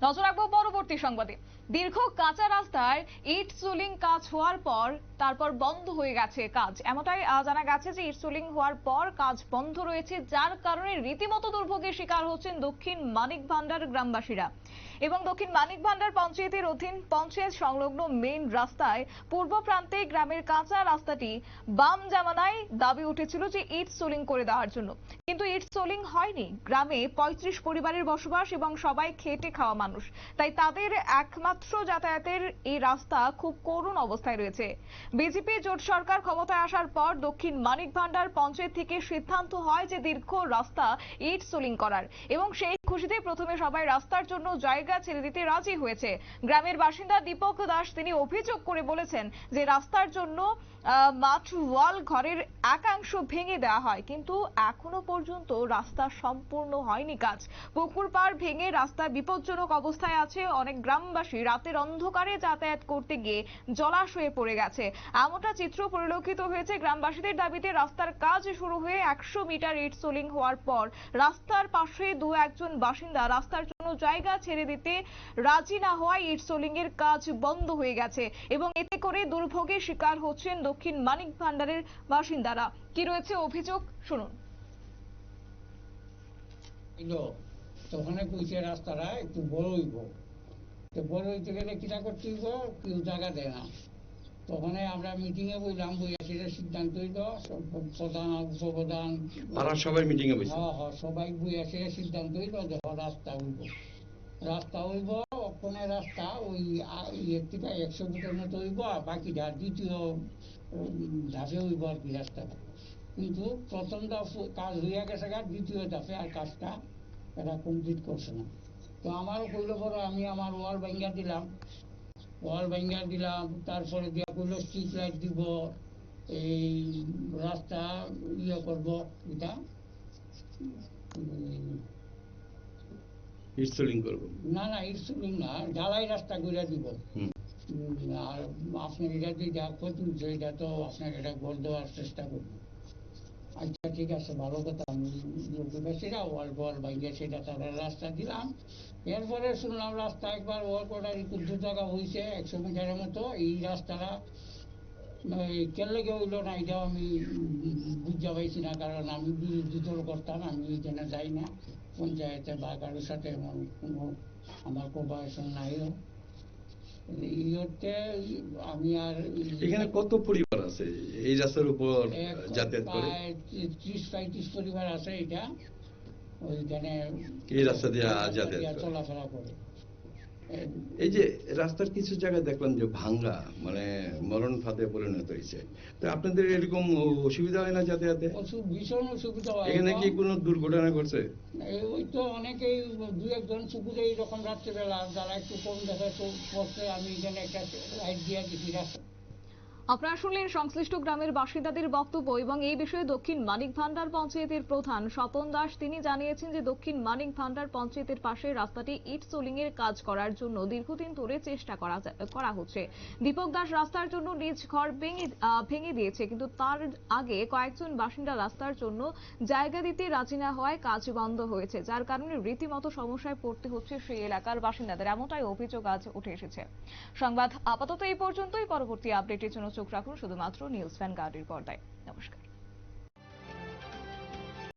নজর রাখবো পরবর্তী সংবাদে। দীর্ঘ কাঁচা রাস্তায় ইট সোলিং কাজ হওয়ার পর তারপর বন্ধ হয়ে গেছে কাজ, এমনটাই জানা গেছে যে ইট সোলিং হওয়ার পর কাজ বন্ধ রয়েছে, যার কারণে রীতিমতো দুর্ভোগের শিকার হচ্ছেন দক্ষিণ মানিক ভান্ডার গ্রামবাসীরা। এবং দক্ষিণ মানিক ভান্ডার পঞ্চায়েতের অধীন পঞ্চায়েত সংলগ্ন মেইন রাস্তায় পূর্ব প্রান্তে গ্রামের কাঁচা রাস্তাটি বাম জামানায় দাবি উঠেছিল যে ইট সোলিং করে দেওয়ার জন্য, কিন্তু ইট সোলিং হয়নি। গ্রামে ৩৫ পরিবারের বসবাস এবং সবাই খেটে খাওয়া মানুষ, তাই তাদের একমাত্র যাতায়াতের এই রাস্তা খুব করুণ অবস্থায় রয়েছে। বিজেপি জোট সরকার ক্ষমতায় আসার পর দক্ষিণ মানিক ভান্ডার পঞ্চায়েত থেকে সিদ্ধান্ত হয় যে দীর্ঘ রাস্তা ইট সোলিং করার, এবং সেই খুশিতে প্রথমে সবাই রাস্তার জন্য জায়গা ছেড়ে দিতে রাজি হয়েছে। গ্রামের বাসিন্দা দীপক দাস তিনি অভিযোগ করে বলেছেন যে রাস্তার জন্য মাঠ ওয়াল ঘরের একাংশ ভেঙে দেওয়া হয়, কিন্তু এখনো পর্যন্ত রাস্তা সম্পূর্ণ হয়নি কাজ। পুকুর পাড় ভেঙে রাস্তা বিপজ্জনক অবস্থায় আছে। অনেক গ্রামবাসী রাতের অন্ধকারে যাতায়াত করতে গিয়ে জলাশয়ে পড়ে গেছে। এমনটা চিত্র পরিলক্ষিত হয়েছে। গ্রামবাসীদের দাবিতে রাস্তার কাজ শুরু হয়ে ১০০ মিটার ইট সোলিং হওয়ার পর রাস্তার পাশে দু একজন বাসিন্দা রাস্তার জন্য জায়গা ছেড়ে দিতে রাজি না হওয়ায় ইট সোলিং এর কাজ বন্ধ হয়ে গেছে, এবং এতে করে দুর্ভোগের শিকার হচ্ছেন দক্ষিণ মানিক ভান্ডারের বাসিন্দারা। কি রয়েছে অভিযোগ, শুনুন। তখন কইছে রাস্তাটা একটু বড় হইব, তো বড় হইতে গেলে কিটা করতে হইব, কেউ জায়গা দেয় না। তখন আমরা মিটিং এ বললাম, বইয়া সেটা সিদ্ধান্ত হইল, প্রধান উপপ্রধান সবাই মিটিং এ বসে, সবাই বইয়া সেটা সিদ্ধান্ত হইল যে রাস্তা হইব। রাস্তা হইব ওখানে রাস্তা ওই ১০০ ফুটের মতো হইব, আর বাকিটা দ্বিতীয় ধাপে হইব আর কি রাস্তাটা। কিন্তু প্রথম ধাপ কাজ হইয়া গেছে, দ্বিতীয় ধাপে আর কাজটা এরা কমপ্লিট করছে না। তো আমারও কইল পরে আমি আমার ওয়াল ভাঙ্গা দিলাম, তারপরে দিয়া কইল স্ট্রিট লাইট দিব, এই রাস্তা ইয়ে করবো, এটা ইট সোলিং করবো না ইট সোলিং না, ঢালাই রাস্তা করে দিব। আর আপনার এটা যেটা ক্ষতি হচ্ছে এটা তো আপনার এটা ঘর দেওয়ার চেষ্টা করবো। আচ্ছা ঠিক আছে, ভালো কথা। আমি সেটা ওয়াল ভাঙ্গে সেটা তারা রাস্তা দিলাম। এরপরে শুনলাম রাস্তা একবার ওয়াল করার একটু ২ টাকা হয়েছে ১০০ মিটারের মতো। এই রাস্তাটা কেন লেগে হইলো না এটাও আমি বুঝতে পাইছি না, কারণ আমি বিতর্ক করতাম, আমি এখানে যাই না পঞ্চায়েতে বা কারোর সাথে এমন কোনো আমার কোপারেশন নাইও। আমি আর এখানে কত পরিবার আছে এই রাস্তার উপর যাতায়াত করে? ৩০-৩৫ পরিবার আছে এটা ওইখানে এই রাস্তা দিয়ে যাতায়াত চলাফেরা করে। এই যে রাস্তার কিছু জায়গায় দেখলাম যে ভাঙ্গা, মানে মরণ ফাঁদে পরিণত হয়েছে, তো আপনাদের এরকম অসুবিধা হয় না যাতায়াতে? ভীষণ অসুবিধা হয়। এখানে কি কোনো দুর্ঘটনা ঘটছে? ওই তো অনেকেই ২-১ চুকুরে এইরকম রাত্রেবেলা যারা একটু কম দেখা পড়ছে, আমি এখানে একটা লাইট দিয়ে দিচ্ছি রাস্তা। আপনারা শুনলেন সংশ্লিষ্ট গ্রামের বাসিন্দাদের বক্তব্য, এবং এই বিষয়ে দক্ষিণ মানিক ভান্ডার পঞ্চায়েতের প্রধান স্বপন দাস তিনি জানিয়েছেন যে দক্ষিণ মানিক ভান্ডার পঞ্চায়েতের পাশে রাস্তাটি ইট সোলিং এর কাজ করার জন্য দীর্ঘদিন ধরে চেষ্টা করা হচ্ছে। দীপক দাস রাস্তার জন্য নিজ ঘর ভেঙে দিয়েছে, কিন্তু তার আগে কয়েকজন বাসিন্দা রাস্তার জন্য জায়গা দিতে রাজি না হওয়ায় কাজ বন্ধ হয়েছে, যার কারণে রীতিমতো সমস্যায় পড়তে হচ্ছে সেই এলাকার বাসিন্দাদের, এমনটাই অভিযোগ আজ উঠে এসেছে। সংবাদ আপাতত এই পর্যন্তই। পরবর্তী আপডেটের জন্য চোখ রাখুন শুধুমাত্র নিউজ ভ্যানগার্ডের পর্দায়। নমস্কার।